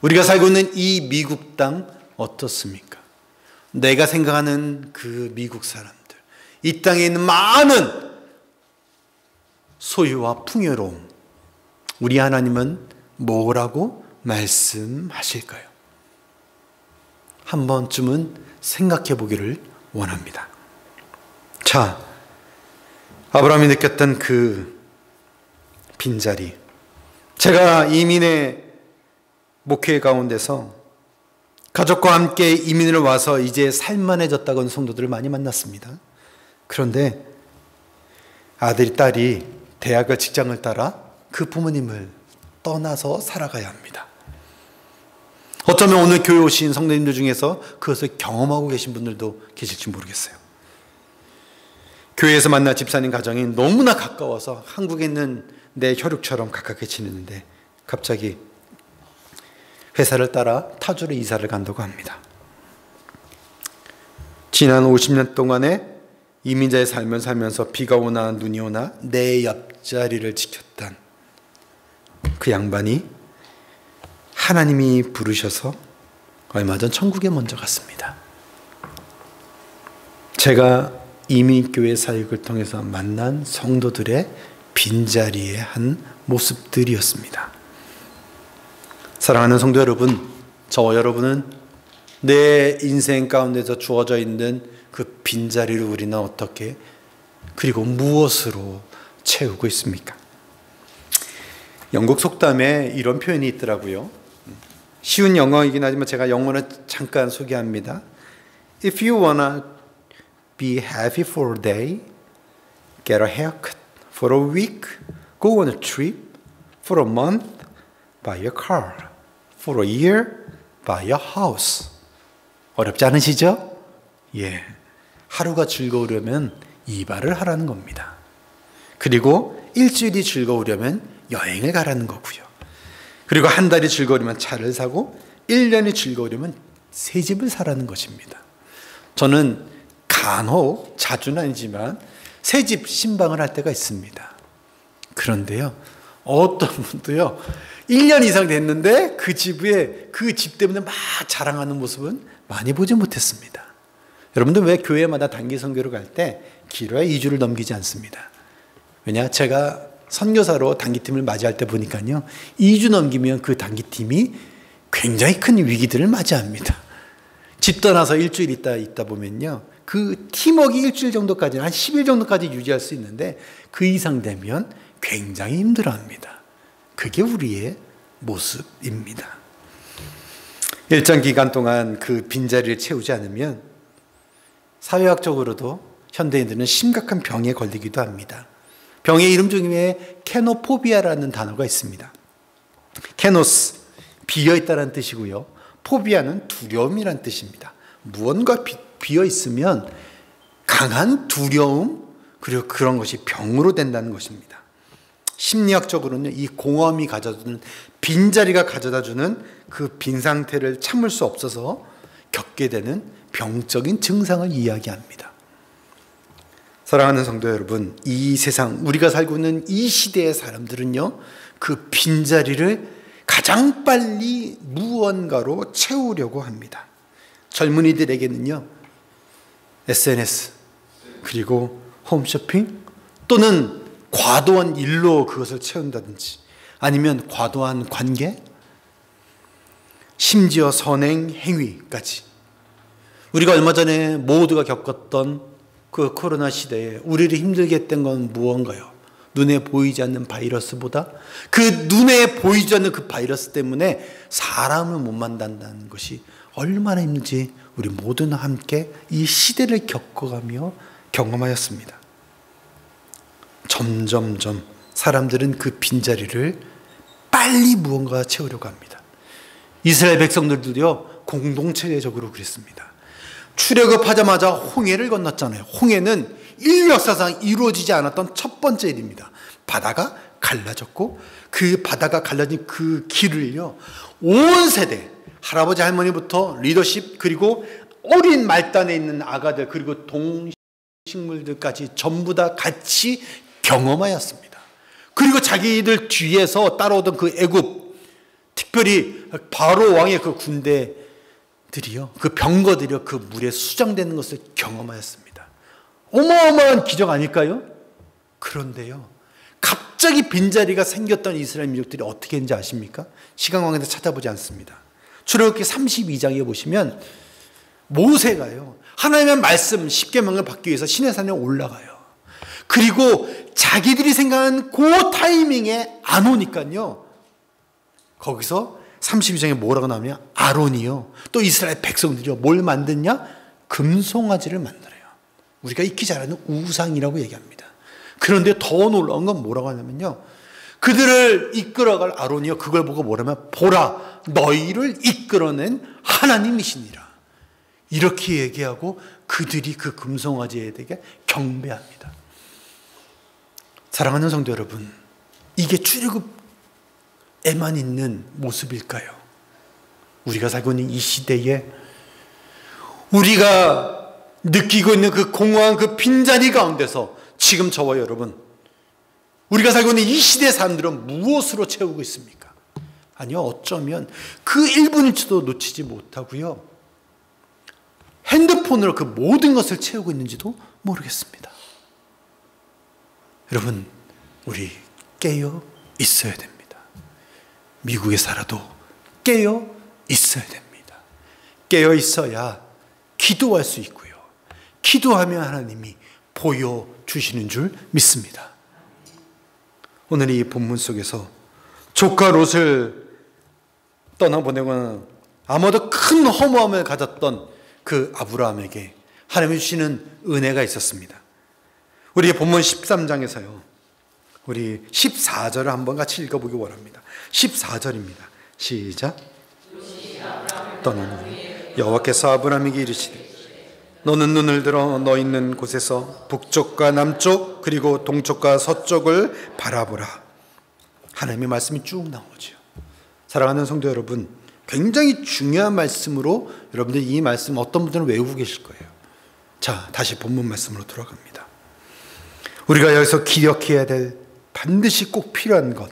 우리가 살고 있는 이 미국 땅 어떻습니까? 내가 생각하는 그 미국 사람들, 이 땅에 있는 많은 소유와 풍요로움, 우리 하나님은 뭐라고 말씀하실까요? 한 번쯤은 생각해 보기를 원합니다. 자, 아브라함이 느꼈던 그 빈자리, 제가 이민의 목회 가운데서 가족과 함께 이민을 와서 이제 살만해졌다고 하는 성도들을 많이 만났습니다. 그런데 아들이, 딸이 대학을, 직장을 따라 그 부모님을 떠나서 살아가야 합니다. 어쩌면 오늘 교회 오신 성도님들 중에서 그것을 경험하고 계신 분들도 계실지 모르겠어요. 교회에서 만난 집사님 가정이 너무나 가까워서 한국에 있는 내 혈육처럼 가깝게 지내는데 갑자기 회사를 따라 타주로 이사를 간다고 합니다. 지난 50년 동안에 이민자의 삶을 살면서 비가 오나 눈이 오나 내 옆자리를 지켰던 그 양반이 하나님이 부르셔서 얼마 전 천국에 먼저 갔습니다. 제가 이민교회 사역을 통해서 만난 성도들의 빈자리의 한 모습들이었습니다. 사랑하는 성도 여러분, 저와 여러분은 내 인생 가운데서 주어져 있는 그 빈자리를 우리는 어떻게, 그리고 무엇으로 채우고 있습니까? 영국 속담에 이런 표현이 있더라고요. 쉬운 영어이긴 하지만 제가 영어를 잠깐 소개합니다. If you wanna be happy for a day, get a haircut. For a week, go on a trip. For a month, buy a car. For a year, buy a house. 어렵지 않으시죠? 예. 하루가 즐거우려면 이발을 하라는 겁니다. 그리고 일주일이 즐거우려면 여행을 가라는 거고요. 그리고 한 달이 즐거우려면 차를 사고 1년이 즐거우려면 새 집을 사라는 것입니다. 저는 간혹, 자주는 아니지만 새 집 신방을 할 때가 있습니다. 그런데요, 어떤 분도요, 1년 이상 됐는데 그 집 때문에 막 자랑하는 모습은 많이 보지 못했습니다. 여러분들 왜 교회마다 단기 선교를 갈 때 길어야 2주를 넘기지 않습니다? 왜냐? 제가 선교사로 단기팀을 맞이할 때 보니까요, 2주 넘기면 그 단기팀이 굉장히 큰 위기들을 맞이합니다. 집 떠나서 일주일 있다 보면요, 그 팀워크 일주일 정도까지, 한 10일 정도까지 유지할 수 있는데 그 이상 되면 굉장히 힘들어합니다. 그게 우리의 모습입니다. 일정 기간 동안 그 빈자리를 채우지 않으면 사회학적으로도 현대인들은 심각한 병에 걸리기도 합니다. 병의 이름 중에 케노포비아라는 단어가 있습니다. 케노스, 비어있다는 뜻이고요. 포비아는 두려움이란 뜻입니다. 무언가 비어있으면 강한 두려움, 그리고 그런 것이 병으로 된다는 것입니다. 심리학적으로는 이 공허함이 가져다주는, 빈자리가 가져다주는 그 빈 상태를 참을 수 없어서 겪게 되는 병적인 증상을 이야기합니다. 사랑하는 성도 여러분, 이 세상, 우리가 살고 있는 이 시대의 사람들은요, 그 빈자리를 가장 빨리 무언가로 채우려고 합니다. 젊은이들에게는요, SNS, 그리고 홈쇼핑, 또는 과도한 일로 그것을 채운다든지, 아니면 과도한 관계, 심지어 선행 행위까지. 우리가 얼마 전에 모두가 겪었던 그 코로나 시대에 우리를 힘들게 했던 건 무언가요? 눈에 보이지 않는 바이러스보다 그 눈에 보이지 않는 그 바이러스 때문에 사람을 못 만난다는 것이 얼마나 힘든지 우리 모두는 함께 이 시대를 겪어가며 경험하였습니다. 점점점 사람들은 그 빈자리를 빨리 무언가 채우려고 합니다. 이스라엘 백성들도요, 공동체적으로 그랬습니다. 출애굽하자마자 홍해를 건넜잖아요. 홍해는 인류 역사상 이루어지지 않았던 첫 번째 일입니다. 바다가 갈라졌고, 그 바다가 갈라진 그 길을요, 온 세대, 할아버지 할머니부터 리더십, 그리고 어린 말단에 있는 아가들, 그리고 동식물들까지 전부 다 같이 경험하였습니다. 그리고 자기들 뒤에서 따라오던 그 애굽, 특별히 바로 왕의 그 군대들이요, 그 병거들이요, 그 물에 수장되는 것을 경험하였습니다. 어마어마한 기적 아닐까요? 그런데요, 갑자기 빈자리가 생겼던 이스라엘 민족들이 어떻게 했는지 아십니까? 시간관계에서 찾아보지 않습니다. 출애굽기 32장에 보시면 모세가요, 하나님의 말씀 10계명을 받기 위해서 시내산에 올라가요. 그리고 자기들이 생각한 그 타이밍에 안 오니까요, 거기서 32장에 뭐라고 나오냐? 아론이요, 또 이스라엘 백성들이요, 뭘 만드냐? 금송아지를 만들어요. 우리가 익히 잘 아는 우상이라고 얘기합니다. 그런데 더 놀라운 건 뭐라고 하냐면요, 그들을 이끌어갈 아론이요, 그걸 보고 뭐라면, 보라, 너희를 이끌어낸 하나님이시니라, 이렇게 얘기하고 그들이 그 금송아지에 대해 경배합니다. 사랑하는 성도 여러분, 이게 출애굽에만 있는 모습일까요? 우리가 살고 있는 이 시대에 우리가 느끼고 있는 그 공허한 그 빈자리 가운데서 지금 저와 여러분, 우리가 살고 있는 이 시대의 사람들은 무엇으로 채우고 있습니까? 아니요, 어쩌면 그 1분일지도 놓치지 못하고요, 핸드폰으로 그 모든 것을 채우고 있는지도 모르겠습니다. 여러분, 우리 깨어 있어야 됩니다. 미국에 살아도 깨어 있어야 됩니다. 깨어 있어야 기도할 수 있고요, 기도하면 하나님이 보여주시는 줄 믿습니다. 오늘 이 본문 속에서 조카 롯을 떠나보내거나 아마도 큰 허무함을 가졌던 그 아브라함에게 하나님이 주시는 은혜가 있었습니다. 우리 본문 13장에서요, 우리 14절을 한번 같이 읽어보기 원합니다. 14절입니다. 시작. 떠나니 여호와께서 아브라함에게 이르시되 너는 눈을 들어 너 있는 곳에서 북쪽과 남쪽 그리고 동쪽과 서쪽을 바라보라. 하나님의 말씀이 쭉 나오죠. 사랑하는 성도 여러분, 굉장히 중요한 말씀으로 여러분들 이 말씀 어떤 분들은 외우고 계실 거예요. 자, 다시 본문 말씀으로 돌아갑니다. 우리가 여기서 기억해야 될, 반드시 꼭 필요한 것,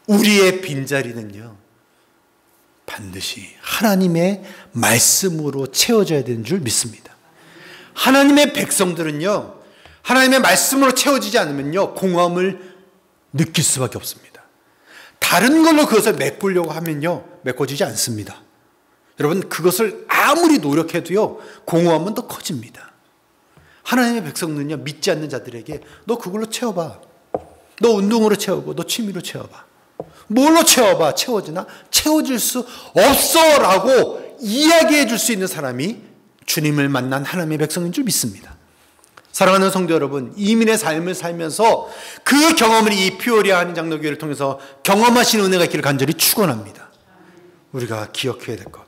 우리의 빈자리는요, 반드시 하나님의 말씀으로 채워져야 되는 줄 믿습니다. 하나님의 백성들은요, 하나님의 말씀으로 채워지지 않으면요, 공허함을 느낄 수밖에 없습니다. 다른 걸로 그것을 메꾸려고 하면요, 메꿔지지 않습니다. 여러분, 그것을 아무리 노력해도요, 공허함은 더 커집니다. 하나님의 백성은요, 믿지 않는 자들에게 너 그걸로 채워봐, 너 운동으로 채우고 너 취미로 채워봐, 뭘로 채워봐, 채워지나? 채워질 수 없어 라고 이야기해 줄 수 있는 사람이 주님을 만난 하나님의 백성인 줄 믿습니다. 사랑하는 성도 여러분, 이민의 삶을 살면서 그 경험을 이 피오리아 한인장로교회를 통해서 경험하신 은혜가 있기를 간절히 축원합니다. 우리가 기억해야 될 것,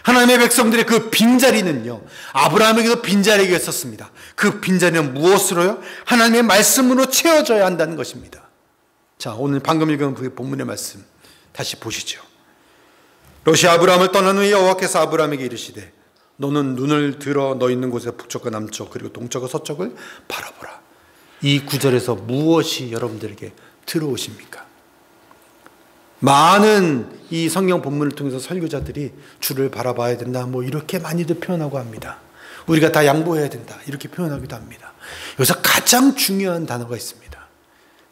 하나님의 백성들의 그 빈자리는요, 아브라함에게도 빈자리가 있었습니다. 그 빈자리는 무엇으로요? 하나님의 말씀으로 채워져야 한다는 것입니다. 자, 오늘 방금 읽은 그 본문의 말씀 다시 보시죠. 롯이 아브라함을 떠난 후에 여호와께서 아브라함에게 이르시되 너는 눈을 들어 너 있는 곳에 북쪽과 남쪽 그리고 동쪽과 서쪽을 바라보라. 이 구절에서 무엇이 여러분들에게 들어오십니까? 많은 이 성경 본문을 통해서 설교자들이 주를 바라봐야 된다, 뭐 이렇게 많이들 표현하고 합니다. 우리가 다 양보해야 된다, 이렇게 표현하기도 합니다. 여기서 가장 중요한 단어가 있습니다.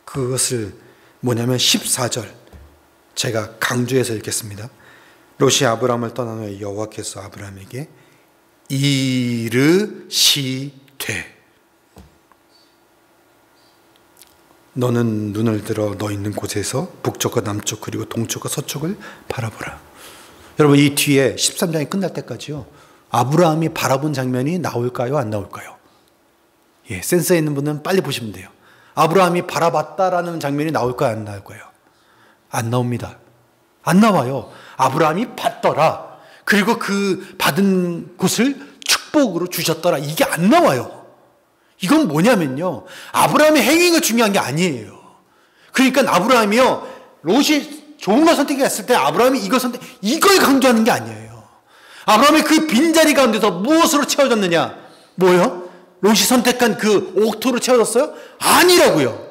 그것을 뭐냐면 14절, 제가 강조해서 읽겠습니다. 롯이 아브라함을 떠난 후에 여호와께서 아브라함에게 이르시되 너는 눈을 들어 너 있는 곳에서 북쪽과 남쪽 그리고 동쪽과 서쪽을 바라보라. 여러분, 이 뒤에 13장이 끝날 때까지요, 아브라함이 바라본 장면이 나올까요, 안 나올까요? 예, 센스 있는 분은 빨리 보시면 돼요. 아브라함이 바라봤다라는 장면이 나올까요, 안 나올까요? 안 나옵니다. 안 나와요. 아브라함이 봤더라, 그리고 그 받은 곳을 축복으로 주셨더라, 이게 안 나와요. 이건 뭐냐면요, 아브라함의 행위가 중요한 게 아니에요. 그러니까 아브라함이요, 롯이 좋은 걸 선택했을 때 아브라함이 이걸 강조하는 게 아니에요. 아브라함의 그 빈자리 가운데서 무엇으로 채워졌느냐? 뭐요? 롯이 선택한 그 옥토로 채워졌어요? 아니라고요.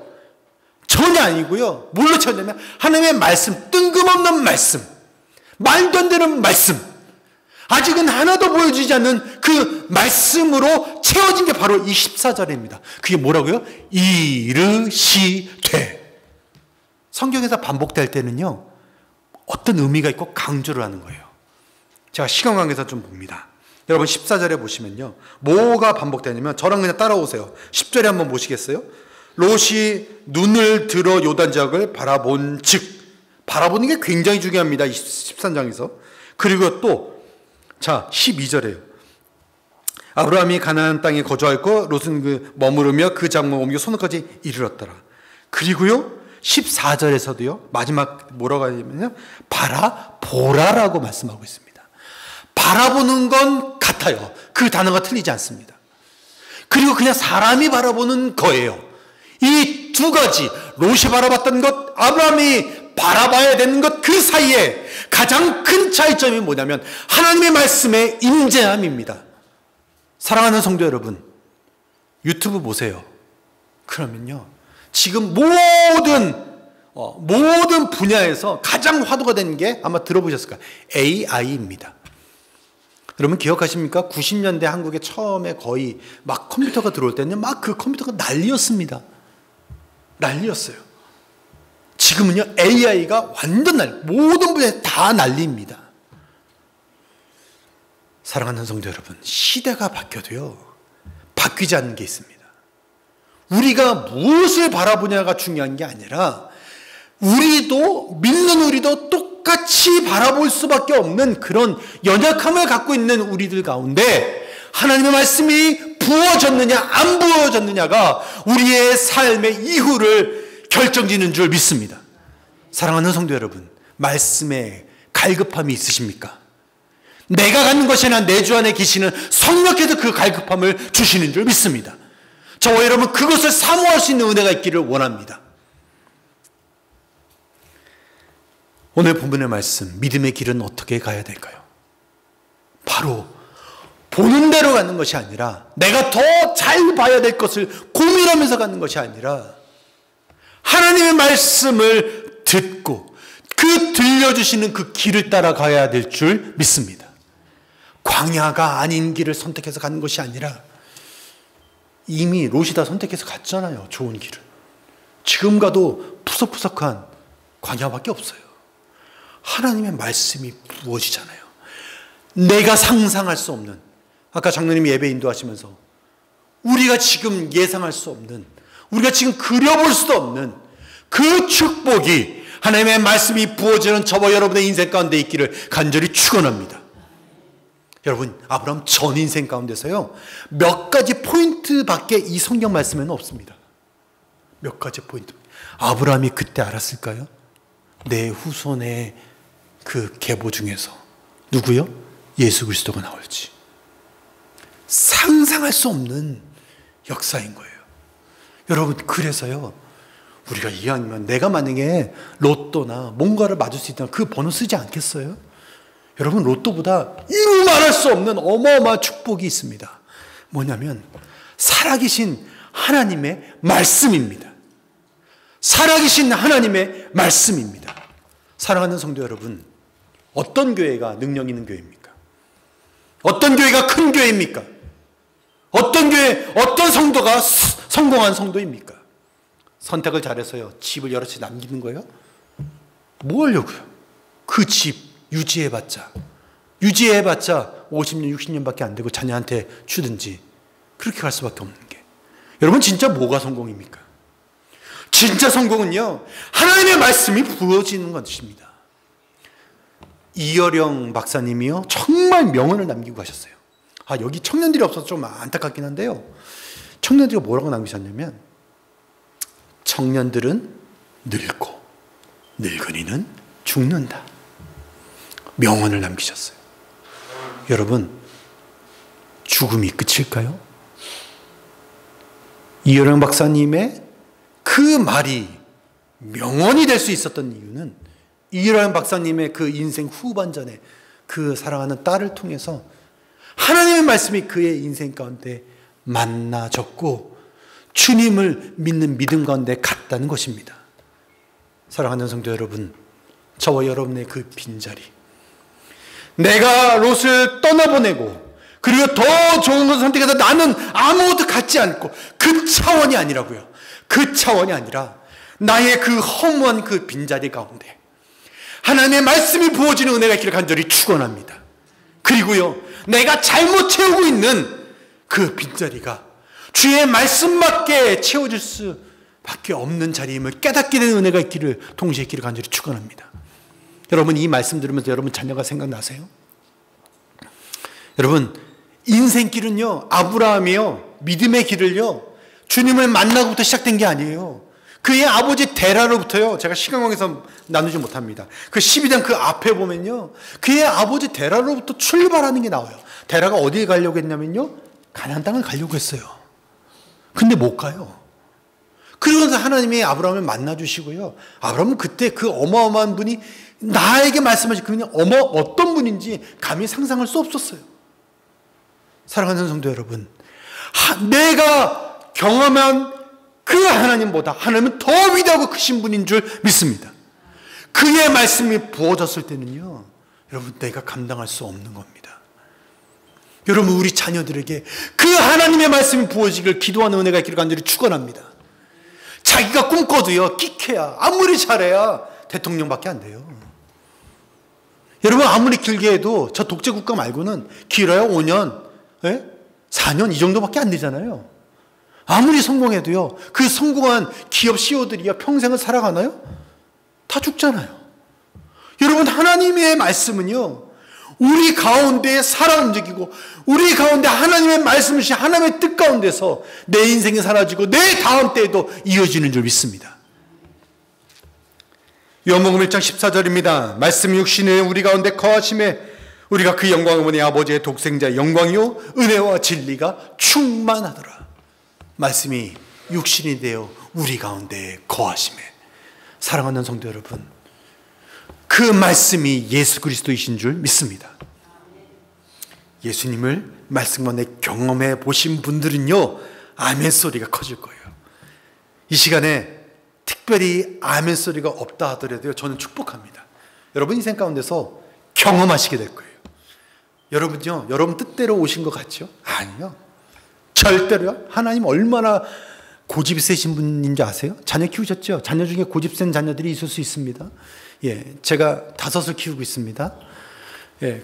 전혀 아니고요. 뭘로 채웠냐면 하나님의 말씀, 뜬금없는 말씀, 말도 안 되는 말씀, 아직은 하나도 보여주지 않는 그 말씀으로 채워진 게 바로 이 14절입니다. 그게 뭐라고요? 이르시되. 성경에서 반복될 때는요, 어떤 의미가 있고 강조를 하는 거예요. 제가 시간 관계에서 좀 봅니다. 여러분 14절에 보시면요, 뭐가 반복되냐면, 저랑 그냥 따라오세요. 10절에 한번 보시겠어요? 롯이 눈을 들어 요단 지역을 바라본 즉, 바라보는 게 굉장히 중요합니다. 13장에서. 그리고 또 자, 12절에요. 아브라함이 가나안 땅에 거주하였고 롯은 머무르며 그 장막을 옮겨 소노까지 이르렀더라. 그리고요 14절에서도요 마지막 뭐라고 하냐면요, 바라보라라고 말씀하고 있습니다. 바라보는 건 같아요. 그 단어가 틀리지 않습니다. 그리고 그냥 사람이 바라보는 거예요. 이 두 가지, 롯이 바라봤던 것, 아브라함이 바라봐야 되는 것, 그 사이에 가장 큰 차이점이 뭐냐면 하나님의 말씀의 임재함입니다. 사랑하는 성도 여러분, 유튜브 보세요. 그러면요, 지금 모든 분야에서 가장 화두가 된 게 아마 들어보셨을 거예요. AI입니다. 여러분 기억하십니까? 90년대 한국에 처음에 거의 막 컴퓨터가 들어올 때는 막 그 컴퓨터가 난리였습니다. 난리였어요. 지금은요, AI가 완전 모든 분야에 다 난리입니다. 사랑하는 성도 여러분, 시대가 바뀌어도요, 바뀌지 않는 게 있습니다. 우리가 무엇을 바라보냐가 중요한 게 아니라, 믿는 우리도 똑같이 바라볼 수밖에 없는 그런 연약함을 갖고 있는 우리들 가운데 하나님의 말씀이 부어졌느냐 안 부어졌느냐가 우리의 삶의 이후를 결정짓는 줄 믿습니다. 사랑하는 성도 여러분, 말씀에 갈급함이 있으십니까? 내가 갖는 것이 아니라 내 주 안에 계시는 성령께서 그 갈급함을 주시는 줄 믿습니다. 저와 여러분, 그것을 사모할 수 있는 은혜가 있기를 원합니다. 오늘 본문의 말씀, 믿음의 길은 어떻게 가야 될까요? 바로 보는 대로 가는 것이 아니라, 내가 더 잘 봐야 될 것을 고민하면서 가는 것이 아니라, 하나님의 말씀을 듣고 그 들려주시는 그 길을 따라가야 될 줄 믿습니다. 광야가 아닌 길을 선택해서 가는 것이 아니라, 이미 롯이 다 선택해서 갔잖아요. 좋은 길을. 지금 가도 푸석푸석한 광야밖에 없어요. 하나님의 말씀이 부어지잖아요. 내가 상상할 수 없는, 아까 장로님이 예배 인도하시면서 우리가 지금 예상할 수 없는, 우리가 지금 그려볼 수도 없는 그 축복이 하나님의 말씀이 부어지는 저와 여러분의 인생 가운데 있기를 간절히 축원합니다. 여러분, 아브라함 전 인생 가운데서요, 몇 가지 포인트밖에 이 성경 말씀에는 없습니다. 몇 가지 포인트. 아브라함이 그때 알았을까요? 내 후손의 그 계보 중에서 누구요? 예수 그리스도가 나올지. 상상할 수 없는 역사인 거예요. 여러분, 그래서요, 우리가 이왕이면 내가 만약에 로또나 뭔가를 맞을 수 있다면 그 번호 쓰지 않겠어요? 여러분, 로또보다 이루 말할 수 없는 어마어마한 축복이 있습니다. 뭐냐면 살아계신 하나님의 말씀입니다. 살아계신 하나님의 말씀입니다. 사랑하는 성도 여러분, 어떤 교회가 능력 있는 교회입니까? 어떤 교회가 큰 교회입니까? 어떤 교회, 어떤 성도가 성공한 성도입니까? 선택을 잘해서요, 집을 여러 채 남기는 거예요? 뭐 하려고요? 그 집 유지해봤자 50년, 60년밖에 안 되고 자녀한테 주든지 그렇게 갈 수밖에 없는 게. 여러분, 진짜 뭐가 성공입니까? 진짜 성공은요, 하나님의 말씀이 부어지는 것입니다. 이어령 박사님이요, 정말 명언을 남기고 가셨어요. 여기 청년들이 없어서 좀 안타깝긴 한데요, 청년들이 뭐라고 남기셨냐면, 청년들은 늙고 늙은이는 죽는다. 명언을 남기셨어요. 여러분, 죽음이 끝일까요? 이어령 박사님의 그 말이 명언이 될 수 있었던 이유는 이어령 박사님의 그 인생 후반전에 그 사랑하는 딸을 통해서 하나님의 말씀이 그의 인생 가운데 만나졌고 주님을 믿는 믿음 가운데 갔다는 것입니다. 사랑하는 성도 여러분, 저와 여러분의 그 빈자리, 내가 롯을 떠나보내고 그리고 더 좋은 것을 선택해서 나는 아무것도 갖지 않고, 그 차원이 아니라고요. 그 차원이 아니라 나의 그 허무한 그 빈자리 가운데 하나님의 말씀이 부어지는 은혜가 있기를 간절히 축원합니다. 그리고요, 내가 잘못 채우고 있는 그 빈자리가 주의 말씀밖에 채워질 수밖에 없는 자리임을 깨닫게 되는 은혜가 있기를, 동시에 있기를 간절히 축원합니다. 여러분, 이 말씀 들으면서 여러분 자녀가 생각나세요? 여러분, 인생길은요, 아브라함이요, 믿음의 길을요, 주님을 만나고부터 시작된 게 아니에요. 그의 아버지 데라로부터요, 제가 시간관계에서 나누지 못합니다. 그 12장 그 앞에 보면요, 그의 아버지 데라로부터 출발하는 게 나와요. 데라가 어디에 가려고 했냐면요, 가나안 땅을 가려고 했어요. 근데 못 가요. 그러면서 하나님이 아브라함을 만나주시고요, 아브라함은 그때 그 어마어마한 분이 나에게 말씀하신 그분이 어떤 분인지 감히 상상할 수 없었어요. 사랑하는 성도 여러분, 내가 경험한 그 하나님보다 하나님은 더 위대하고 크신 분인 줄 믿습니다. 그의 말씀이 부어졌을 때는요, 여러분, 내가 감당할 수 없는 겁니다. 여러분, 우리 자녀들에게 그 하나님의 말씀이 부어지길 기도하는 은혜가 있기를 간절히 축원합니다. 자기가 꿈꿔도요, 끼케야, 아무리 잘해야 대통령밖에 안 돼요. 여러분, 아무리 길게 해도 저 독재 국가 말고는 길어야 5년, 4년 이 정도밖에 안 되잖아요. 아무리 성공해도요, 그 성공한 기업 CEO들이요, 평생을 살아가나요? 다 죽잖아요. 여러분, 하나님의 말씀은요, 우리 가운데 살아 움직이고 우리 가운데 하나님의 말씀을 주신 하나님의 뜻 가운데서 내 인생이 사라지고 내 다음 때에도 이어지는 줄 믿습니다. 요한복음 1장 14절입니다. 말씀이 육신에 우리 가운데 거하심에 우리가 그 영광을 보니 아버지의 독생자의 영광이요 은혜와 진리가 충만하더라. 말씀이 육신이 되어 우리 가운데 거하심에. 사랑하는 성도 여러분, 그 말씀이 예수 그리스도이신 줄 믿습니다. 예수님을 말씀 가운데 경험해 보신 분들은요, 아멘 소리가 커질 거예요. 이 시간에 특별히 아멘 소리가 없다 하더라도 저는 축복합니다. 여러분 인생 가운데서 경험하시게 될 거예요. 여러분요, 여러분 뜻대로 오신 것 같죠? 아니요, 절대로요. 하나님 얼마나 고집이 세신 분인지 아세요? 자녀 키우셨죠? 자녀 중에 고집 센 자녀들이 있을 수 있습니다. 제가 5을 키우고 있습니다.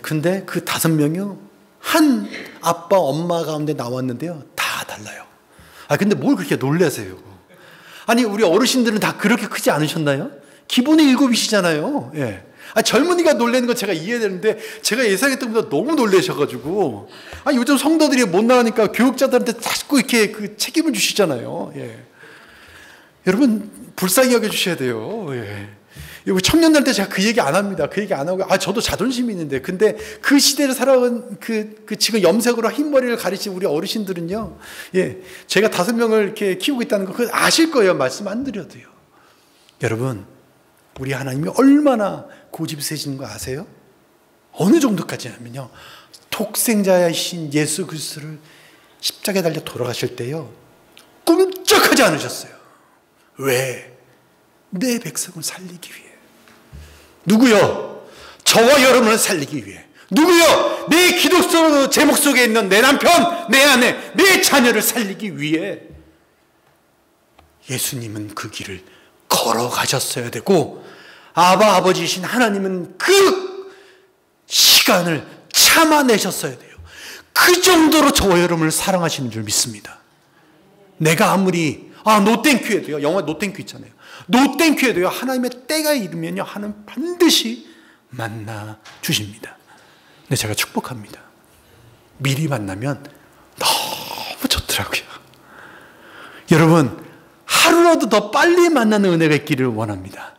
근데 그 5명이요, 한 아빠 엄마 가운데 나왔는데요, 다 달라요. 근데 뭘 그렇게 놀라세요? 아니, 우리 어르신들은 다 그렇게 크지 않으셨나요? 기본의 7이시잖아요. 예. 젊은이가 놀라는 건 제가 이해되는데 제가 예상했던 것보다 너무 놀라셔가지고 요즘 성도들이 못 나가니까 교육자들한테 자꾸 이렇게 그 책임을 주시잖아요. 예. 여러분 불쌍히 여겨주셔야 돼요. 예. 우리 청년들한테 제가 그 얘기 안 합니다. 그 얘기 안 하고 저도 자존심이 있는데 근데 그 시대를 살아온 그 지금 염색으로 흰머리를 가리신 우리 어르신들은요. 예. 제가 5명을 이렇게 키우고 있다는 거 그거 아실 거예요. 말씀 안 드려도요. 여러분 우리 하나님이 얼마나 고집이 세신 거 아세요? 어느 정도까지냐면요. 독생자이신 예수 그리스도를 십자가에 달려 돌아가실 때요. 꿈쩍하지 않으셨어요. 왜? 내 백성을 살리기 위해. 누구요? 저와 여러분을 살리기 위해. 누구요? 내 기독교 제목 속에 있는 내 남편, 내 아내, 내 자녀를 살리기 위해. 예수님은 그 길을 걸어가셨어야 되고 아버지이신 하나님은 그 시간을 참아내셨어야 돼요. 그 정도로 저와 여러분을 사랑하시는 줄 믿습니다. 내가 아무리 노땡큐 해도요. 영화 노땡큐 있잖아요. 노땡큐 해도요. 하나님의 때가 이르면요. 하나님 반드시 만나 주십니다. 근데 제가 축복합니다. 미리 만나면 너무 좋더라고요. 여러분 하루라도 더 빨리 만나는 은혜가 있기를 원합니다.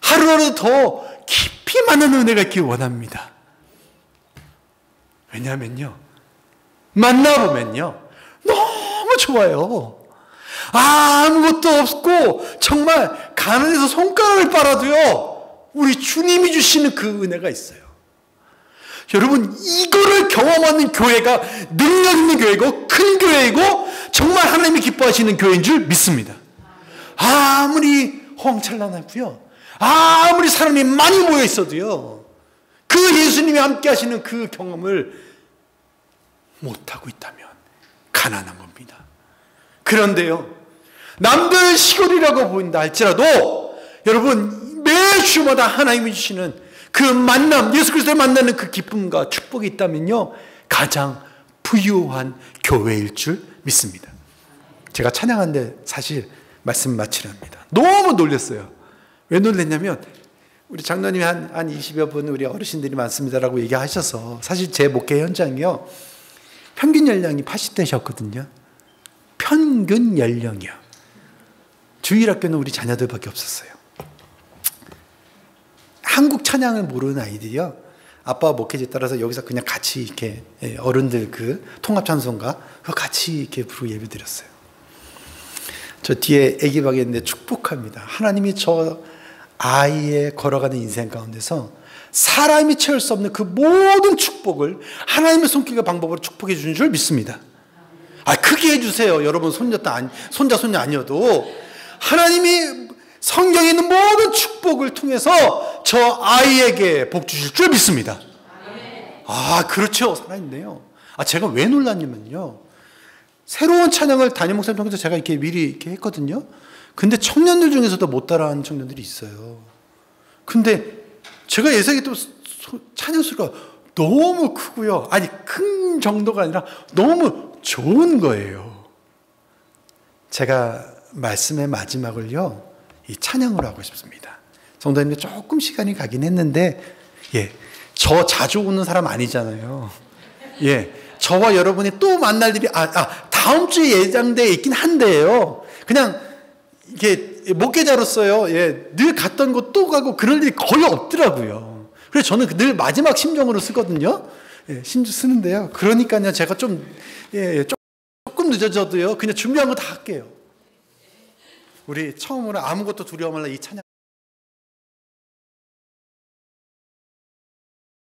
하루라도 더 깊이 만나는 은혜가 있기를 원합니다. 왜냐하면요. 만나보면요. 너무 좋아요. 아무것도 없고 정말 가난해서 손가락을 빨아도요. 우리 주님이 주시는 그 은혜가 있어요. 여러분 이거를 경험하는 교회가 능력 있는 교회고 큰 교회이고 정말 하나님이 기뻐하시는 교회인 줄 믿습니다. 아무리 황찬란하고요. 아무리 사람이 많이 모여 있어도요. 그 예수님이 함께 하시는 그 경험을 못하고 있다면 가난한 겁니다. 그런데요. 남들 시골이라고 보인다 할지라도 여러분 매주마다 하나님이 주시는 그 만남, 예수 그리스도를 만나는 그 기쁨과 축복이 있다면요. 가장 부유한 교회일 줄 믿습니다. 제가 찬양하는데 사실 말씀 마치랍니다. 너무 놀랐어요. 왜 놀랐냐면 우리 장로님이 한 20여 분 우리 어르신들이 많습니다라고 얘기하셔서 사실 제 목회 현장이요. 평균 연령이 80대셨거든요. 평균 연령이요. 주일학교는 우리 자녀들밖에 없었어요. 한국 찬양을 모르는 아이들이요. 아빠 목회지에 따라서 여기서 그냥 같이 이렇게 어른들 그 통합 찬송가 그거 같이 이렇게 부르고 예배 드렸어요. 저 뒤에 아기 박이 있는데 축복합니다. 하나님이 저 아이의 걸어가는 인생 가운데서 사람이 채울 수 없는 그 모든 축복을 하나님의 손길과 방법으로 축복해 주는 줄 믿습니다. 크게 해주세요. 여러분 손자 손녀 아니어도 하나님이 성경에 있는 모든 축복을 통해서 저 아이에게 복 주실 줄 믿습니다. 그렇죠. 살아있네요. 제가 왜 놀랐냐면요. 새로운 찬양을 담임 목사님 통해서 제가 이렇게 미리 이렇게 했거든요. 근데 청년들 중에서도 못 따라하는 청년들이 있어요. 근데 제가 예상했던 찬양 소리가 너무 크고요. 큰 정도가 아니라 너무 좋은 거예요. 제가 말씀의 마지막을요. 이 찬양으로 하고 싶습니다. 성도님들 조금 시간이 가긴 했는데 저 자주 오는 사람 아니잖아요. 저와 여러분이 또 만날 일이 다음 주에 예정되어 있긴 한데요. 그냥 이게 목회자로서요. 늘 갔던 곳 또 가고 그럴 일이 거의 없더라고요. 그래서 저는 늘 마지막 심정으로 쓰거든요. 쓰는데요. 그러니까요. 제가 조금 늦어져도요. 그냥 준비한 거 다 할게요. 우리 처음으로 아무것도 두려워 말라 이 찬양